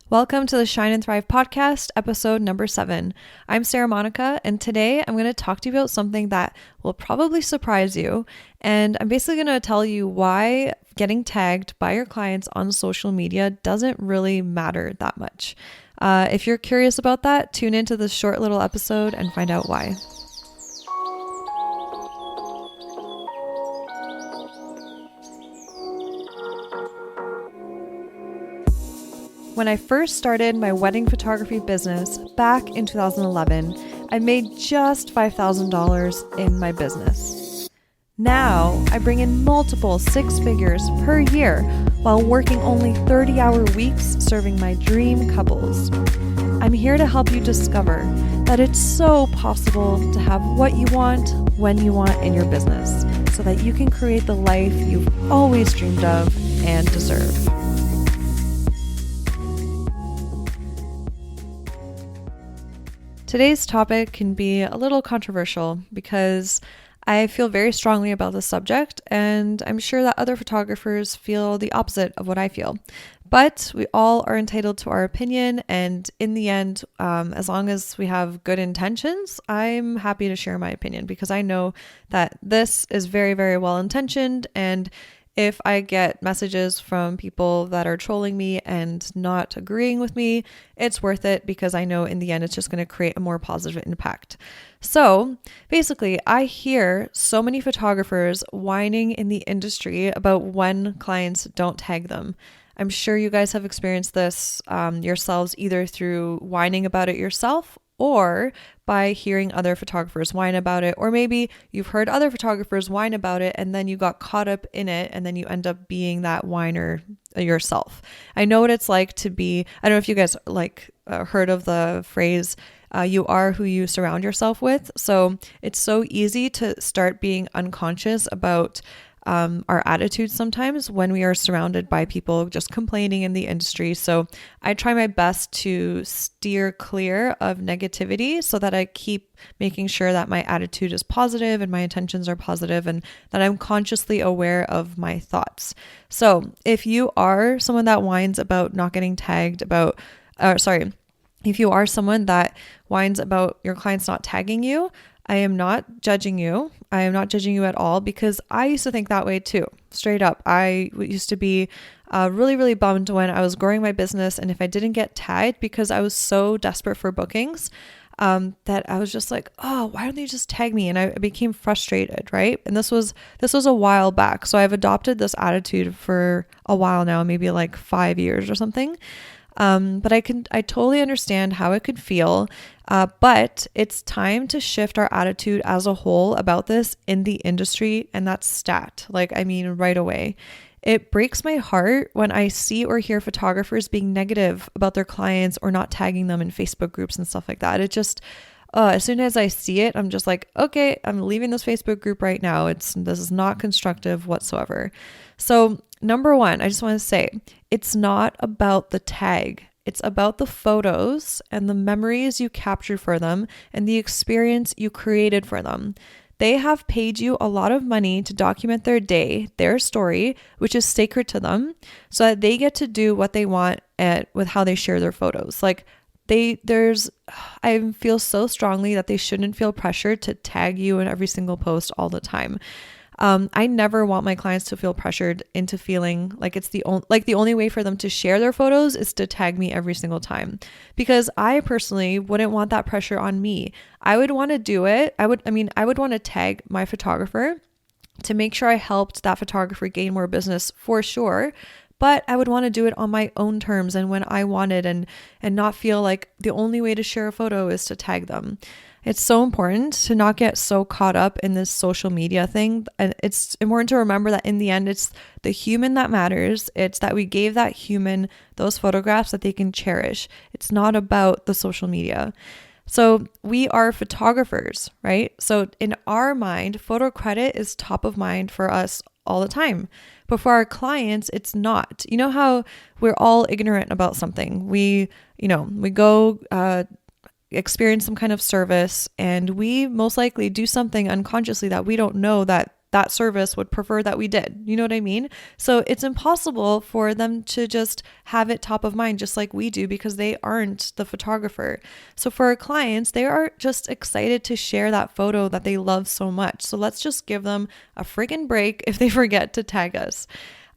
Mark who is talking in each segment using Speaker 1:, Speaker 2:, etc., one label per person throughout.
Speaker 1: Welcome to the Shine and Thrive podcast, episode number 7. I'm Sarah Monica, and today I'm going to talk to you about something that will probably surprise you. And I'm basically going to tell you why getting tagged by your clients on social media doesn't really matter that much. If you're curious about that, tune into this short little episode and find out why. When I first started my wedding photography business back in 2011, I made just $5,000 in my business. Now, I bring in multiple 6 figures per year while working only 30-hour weeks serving my dream couples. I'm here to help you discover that it's so possible to have what you want when you want in your business so that you can create the life you've always dreamed of and deserve. Today's topic can be a little controversial because I feel very strongly about the subject, and I'm sure that other photographers feel the opposite of what I feel. But we all are entitled to our opinion, and in the end, as long as we have good intentions, I'm happy to share my opinion because I know that this is very, very well intentioned, and if I get messages from people that are trolling me and not agreeing with me, it's worth it because I know in the end it's just going to create a more positive impact. So basically, I hear so many photographers whining in the industry about when clients don't tag them. I'm sure you guys have experienced this yourselves, either through whining about it yourself or by hearing other photographers whine about it, or maybe you've heard other photographers whine about it and then you got caught up in it and then you end up being that whiner yourself. I know what it's like to be, I don't know if you guys heard of the phrase, you are who you surround yourself with. So it's so easy to start being unconscious about our attitudes sometimes when we are surrounded by people just complaining in the industry. So I try my best to steer clear of negativity so that I keep making sure that my attitude is positive and my intentions are positive and that I'm consciously aware of my thoughts. So if you are someone that whines about not getting tagged if you are someone that whines about your clients not tagging you, I am not judging you. I am not judging you at all because I used to think that way too. Straight up. I used to be really, really bummed when I was growing my business and if I didn't get tagged because I was so desperate for bookings that I was just like, oh, why don't they just tag me? And I became frustrated, right? And this was a while back. So I've adopted this attitude for a while now, maybe like 5 years or something. But I totally understand how it could feel. But it's time to shift our attitude as a whole about this in the industry. And that's stat. Right away. It breaks my heart when I see or hear photographers being negative about their clients or not tagging them in Facebook groups and stuff like that. It just, as soon as I see it, I'm just like, okay, I'm leaving this Facebook group right now. This is not constructive whatsoever. So number one, I just want to say, it's not about the tag. It's about the photos and the memories you captured for them and the experience you created for them. They have paid you a lot of money to document their day, their story, which is sacred to them, so that they get to do what they want with how they share their photos. I feel so strongly that they shouldn't feel pressured to tag you in every single post all the time. I never want my clients to feel pressured into feeling like it's the only way for them to share their photos is to tag me every single time, because I personally wouldn't want that pressure on me. I would want to do it. I would want to tag my photographer to make sure I helped that photographer gain more business for sure. But I would want to do it on my own terms and when I wanted and not feel like the only way to share a photo is to tag them. It's so important to not get so caught up in this social media thing. And it's important to remember that in the end, it's the human that matters. It's that we gave that human those photographs that they can cherish. It's not about the social media. So we are photographers, right? So in our mind, photo credit is top of mind for us all the time. But for our clients, it's not. You know how we're all ignorant about something. We go experience some kind of service and we most likely do something unconsciously that we don't know that that service would prefer that we did. You know what I mean? So it's impossible for them to just have it top of mind just like we do because they aren't the photographer. So for our clients, they are just excited to share that photo that they love so much. So let's just give them a friggin' break if they forget to tag us.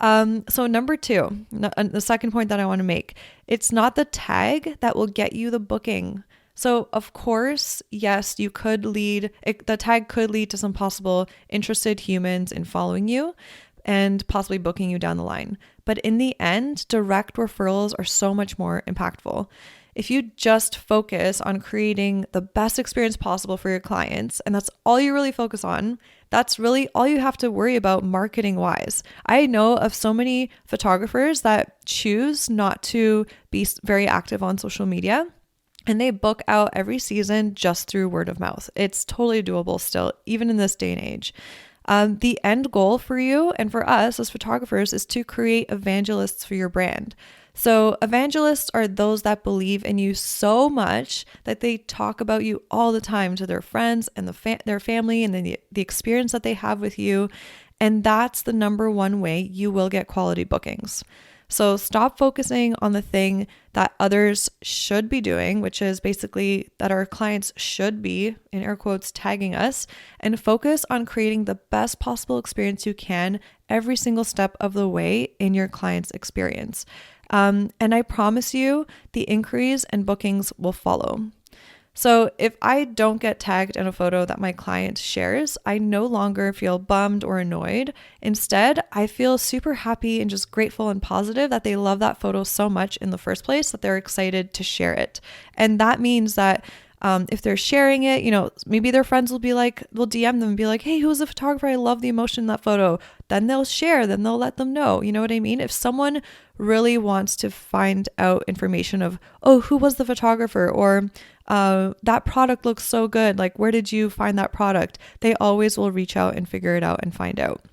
Speaker 1: So number two, the second point that I want to make, it's not the tag that will get you the booking. So of course, yes, the tag could lead to some possible interested humans in following you and possibly booking you down the line. But in the end, direct referrals are so much more impactful. If you just focus on creating the best experience possible for your clients, and that's all you really focus on, that's really all you have to worry about marketing wise. I know of so many photographers that choose not to be very active on social media, and they book out every season just through word of mouth. It's totally doable still, even in this day and age. The end goal for you and for us as photographers is to create evangelists for your brand. So evangelists are those that believe in you so much that they talk about you all the time to their friends and their family and then the experience that they have with you. And that's the number one way you will get quality bookings. So stop focusing on the thing that others should be doing, which is basically that our clients should be, in air quotes, tagging us, and focus on creating the best possible experience you can every single step of the way in your client's experience. And I promise you, the inquiries and bookings will follow. So if I don't get tagged in a photo that my client shares, I no longer feel bummed or annoyed. Instead, I feel super happy and just grateful and positive that they love that photo so much in the first place that they're excited to share it. And that means that if they're sharing it, maybe their friends will DM them and be like, hey, who's the photographer? I love the emotion in that photo. Then they'll share, then they'll let them know. You know what I mean? If someone really wants to find out information of, oh, who was the photographer? Or that product looks so good. Like, where did you find that product? They always will reach out and figure it out and find out.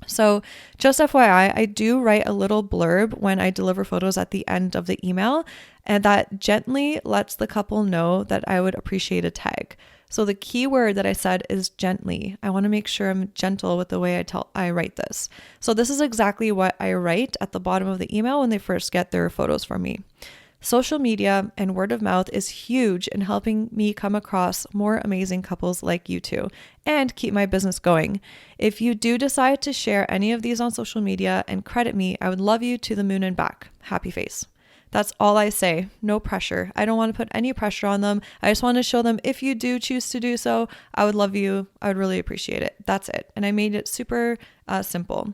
Speaker 1: So just FYI, I do write a little blurb when I deliver photos at the end of the email, and that gently lets the couple know that I would appreciate a tag. So the key word that I said is gently. I want to make sure I'm gentle with the way I write this. So this is exactly what I write at the bottom of the email when they first get their photos from me. Social media and word of mouth is huge in helping me come across more amazing couples like you two and keep my business going. If you do decide to share any of these on social media and credit me, I would love you to the moon and back. Happy face. That's all I say. No pressure. I don't want to put any pressure on them. I just want to show them if you do choose to do so, I would love you. I would really appreciate it. That's it. And I made it super simple.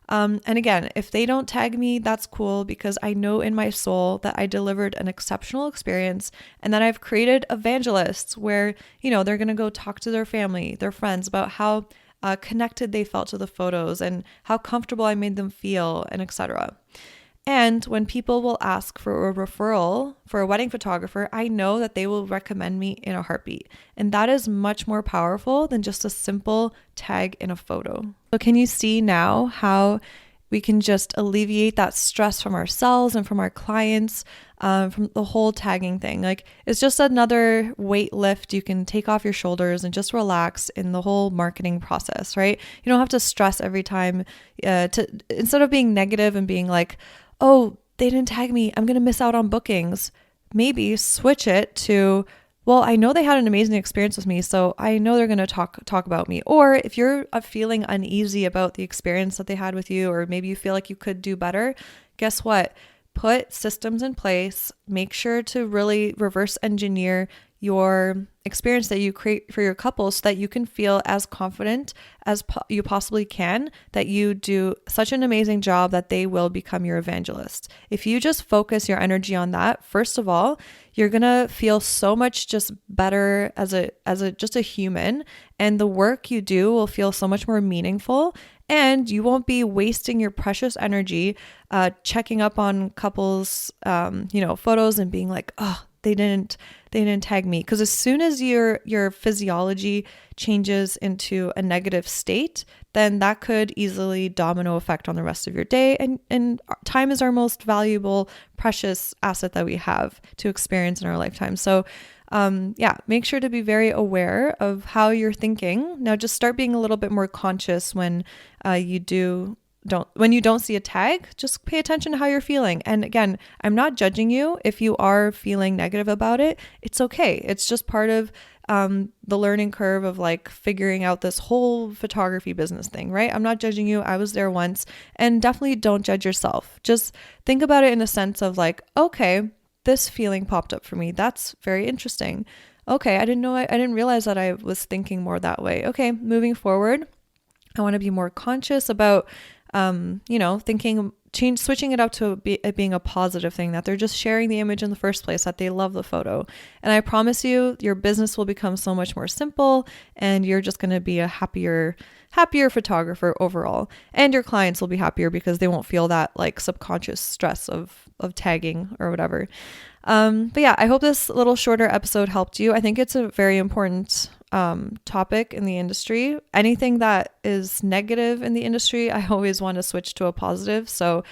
Speaker 1: And again, if they don't tag me, that's cool because I know in my soul that I delivered an exceptional experience and that I've created evangelists where, they're going to go talk to their family, their friends about how connected they felt to the photos and how comfortable I made them feel and etc. And when people will ask for a referral for a wedding photographer, I know that they will recommend me in a heartbeat. And that is much more powerful than just a simple tag in a photo. So can you see now how we can just alleviate that stress from ourselves and from our clients, from the whole tagging thing? Like, it's just another weight lift you can take off your shoulders and just relax in the whole marketing process, right? You don't have to stress every time instead of being negative and being like, oh, they didn't tag me, I'm going to miss out on bookings. Maybe switch it to, well, I know they had an amazing experience with me, so I know they're going to talk about me. Or if you're feeling uneasy about the experience that they had with you, or maybe you feel like you could do better, guess what? Put systems in place. Make sure to really reverse engineer your experience that you create for your couple so that you can feel as confident as you possibly can that you do such an amazing job that they will become your evangelist. If you just focus your energy on that, first of all, you're going to feel so much just better as a human, and the work you do will feel so much more meaningful, and you won't be wasting your precious energy checking up on couples photos and being like, oh, they didn't tag me. Because as soon as your physiology changes into a negative state, then that could easily domino effect on the rest of your day. And time is our most valuable, precious asset that we have to experience in our lifetime. So make sure to be very aware of how you're thinking. Now just start being a little bit more conscious when you don't see a tag. Just pay attention to how you're feeling. And again, I'm not judging you if you are feeling negative about it. It's okay. It's just part of the learning curve of like figuring out this whole photography business thing, right? I'm not judging you. I was there once. And definitely don't judge yourself. Just think about it in a sense of like, okay, this feeling popped up for me. That's very interesting. Okay, I didn't realize that I was thinking more that way. Okay, moving forward, I want to be more conscious about switching it up to it being a positive thing, that they're just sharing the image in the first place, that they love the photo. And I promise you, your business will become so much more simple and you're just going to be a happier photographer overall. And your clients will be happier because they won't feel that like subconscious stress of tagging or whatever. But yeah, I hope this little shorter episode helped you. I think it's a very important topic in the industry. Anything that is negative in the industry, I always want to switch to a positive. So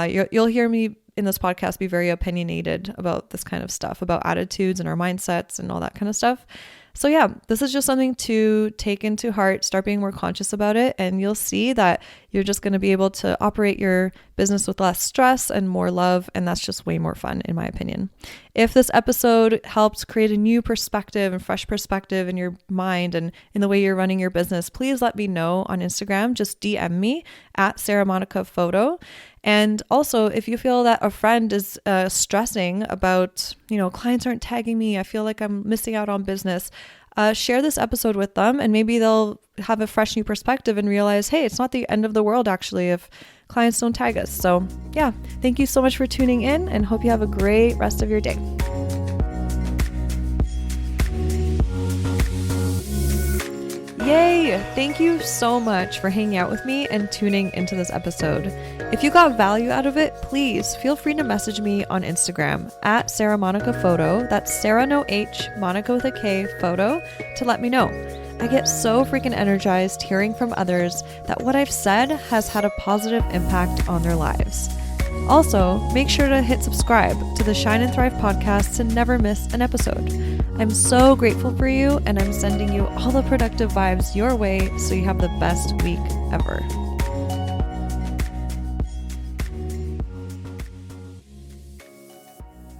Speaker 1: you'll hear me in this podcast be very opinionated about this kind of stuff, about attitudes and our mindsets and all that kind of stuff. So yeah, this is just something to take into heart, start being more conscious about it, and you'll see that you're just going to be able to operate your business with less stress and more love, and that's just way more fun, in my opinion. If this episode helped create a new perspective and fresh perspective in your mind and in the way you're running your business, please let me know on Instagram. Just DM me at Sarah Monica Photo. And also, if you feel that a friend is stressing about, clients aren't tagging me, I feel like I'm missing out on business, share this episode with them and maybe they'll have a fresh new perspective and realize, hey, it's not the end of the world actually if clients don't tag us. So yeah, thank you so much for tuning in and hope you have a great rest of your day. Yay! Thank you so much for hanging out with me and tuning into this episode. If you got value out of it, please feel free to message me on Instagram at Sarah Monica Photo. That's Sarah no H, Monica with a K, photo, to let me know. I get so freaking energized hearing from others that what I've said has had a positive impact on their lives. Also, make sure to hit subscribe to the Shine and Thrive podcast to never miss an episode. I'm so grateful for you, and I'm sending you all the productive vibes your way so you have the best week ever.